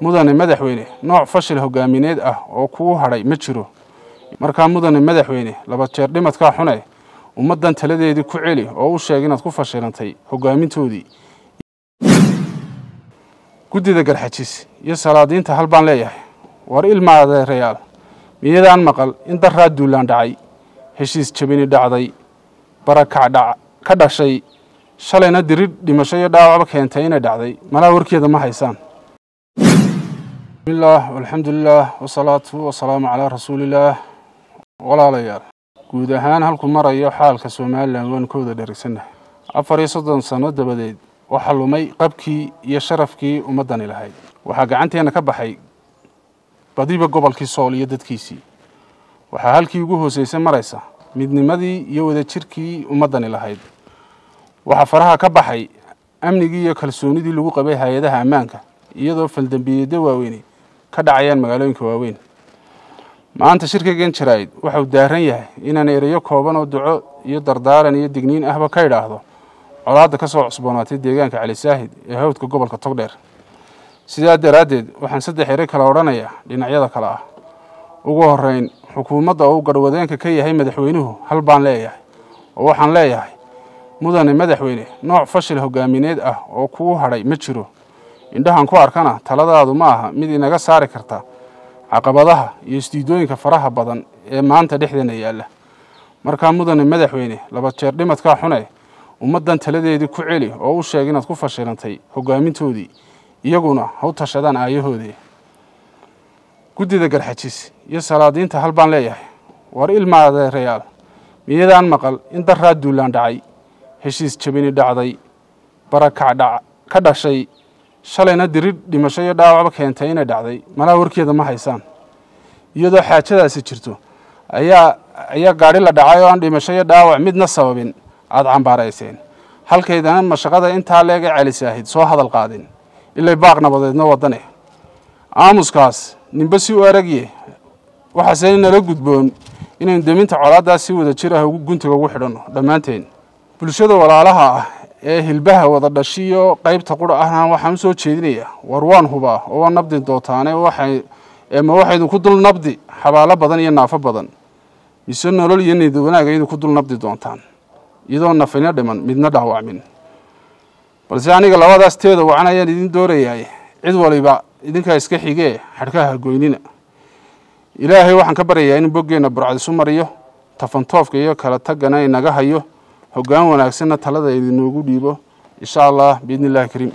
mudane madaxweyne nooc fashil hogaamineed ah oo kugu haray ma jiro markaa mudane madaxweyne laba jeer dhimadka xunay ummadan taladeedii ku celi oo u sheeg inaad ku fashilantay hogaamintoodii gudida garxajis iyo salaadiinta hal baan leeyahay war ilmaade reeyal miyadaan maqal in daraa duulaan dhacay heshiis jabini dhacday barakac ka dhashay shalayna dirid dhimasho iyo dhaawac keentay inay dhacday malaa warkeeda ma haysaan bismillah walhamdulillah wasalaatu wasalaamu ala rasuulillah walaalayaal guud ahaan halku marayo xaalka Soomaaliland waan kooda dheregsanahay 4 sano dabadeed waxa lumay qabkii iyo sharafkii ummadan ilahay waxa gacanteena ka baxay badiba gobolkii Sool iyo dadkiisii waxa halkii ugu hooseysay maraysa midnimadii iyo wada jirkii ummadan ilahay waxa faraha ka baxay amnigii iyo kalsoonidii lagu qabay hay'adaha ammaanka iyadoo faldambiyeeda waaweyn ka dhacayaan magaalooyinka waaweyn maanta shirkaygan jirayd waxa uu daaran yahay inaan ereyo kooban oo duco iyo dardaaran iyo digniin ahba ka yiraahdo colaadda ka soo cusboonaatay deegaanka Cali Saahid ee hawdka gobolka Togdheer sidaa daraadeed waxaan saddex eray kala oranayaa dhinacyada kala ah ugu horeyn xukuumadda oo garwadeenka ka yahay madaxweynuhu hal baan leeyahay oo waxaan leeyahay mudane madaxweyne nooc fashil hogaamineed ah oo kugu haray ma jiro indhahan ku arkana taladaadu ma aha mid inaga saari karta caqabadaha iyo isdiidooyinka faraha badan ee maanta dhexdeena yaala markaa mudane madaxweyne laba jeer dhimadka xunay ummadan taladeedii ku celi oo u sheeg inaad ku fashilantay hogaamintoodii iyaguna ha u tashadaan aayahoodii gudida garxajis iyo salaadiinta hal baan leeyahay war ilmaade reeyal miyadaan maqal in daraa duulaan dhacay heshiis jabini dhacday barakac ka dhashay shalayna dirid dhimasho iyo dhaawac keentay inay dhacday malaa warkeeda ma haysaan iyadoo xaajadaasi jirto ayaa gaari la dhacay oo aan dhimasho iyo dhaawac midna sababin aad cambaarayseen halkeedana mashaqada inta leega Cali Saahid soo hadal qaadin ilaa baaq nabadeedna wadane aamuskaas nimba si u aragiye waxa saynana la gudboon inaan deminta colaadaas si wada jir ah ugu guntiga ugu xidhano dhamaanteen bulshada walaalaha ah ee hilbaha wada dhashiyo qaybta qura ahna waxaan soo jeedinayaa war waan huba oo nabdi dootaane waxay ku dul nabdi xabaalo badan iyo naafo badan isoo nolol iyo niyad wanaag ay ku dul nabdi doontaan iyadoo nafina dhiman midna dhaawacmin balse aniga labadaas teeda wacanayaan idin doorayaay cid waliba idinka iska xigee xadhkaha goynina ilaahay waxaan ka baryayaa in boggeena burcadisu mariyo tafantoofka iyo kala tagana inaga hayo hoggaan wanaagsanna talada idin ugu dhiibo insha Allah biidnillaahi kariim